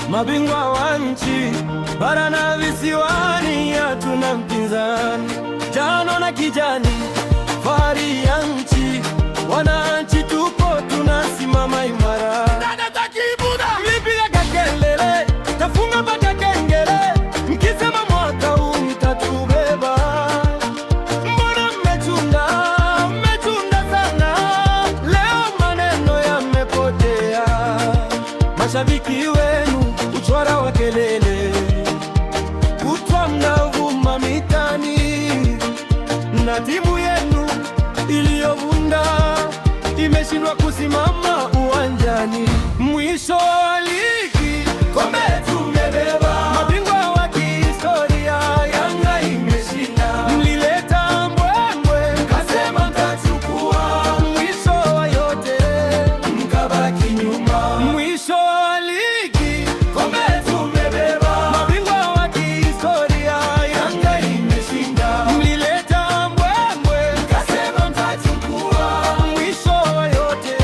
mabingwa wa nchi, bara na visiwani, hatuna mpinzani. Njano na kijani, fahari ya nchi, wananchi tupo, tunasimama imara. Mlipiga kelele, tafunga mpaka kengele, mkisema mwaka huu mtatubeba. Mbona mmechunda sana, leo maneno yamepotea. Mashabiki wenu uchwara wa kelele, kutwa mnavuma mitani, na timu yenu iliyovunda imeshindwa kusimama uwanjani. Mwisho wa ligi, kombe tumebeba, mabingwa wa kihistoria, Yanga imeshinda. Mlileta mbwembwe, mkasema mtachukua, mwisho wa yote mkabaki nyuma. Mwisho wa ligi, kombe tumebeba, mabingwa wa kihistoria, Yanga imeshinda. Mlileta mbwembwe, mkasema mtachukua, mwisho wa yote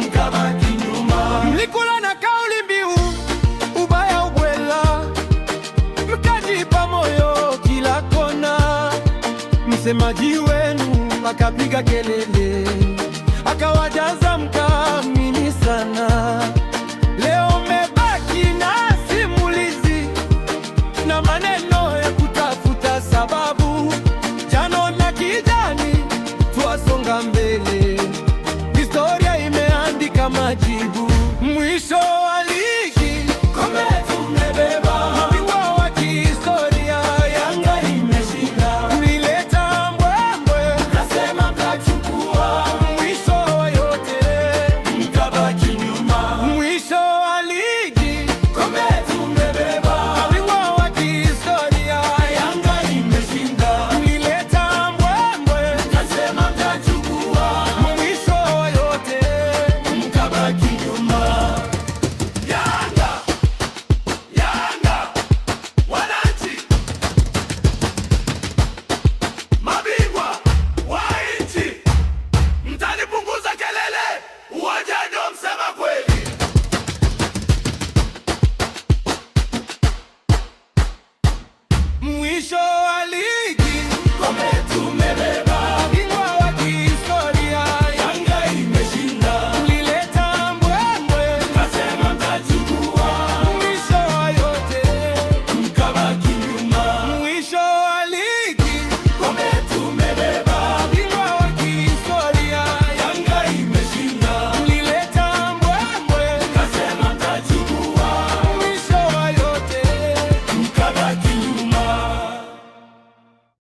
mkabaki nyuma. Mlikula na kauli mbiu ubaya ubwela, mkajipa moyo kila kona. Msemaji wenu akapiga kelele,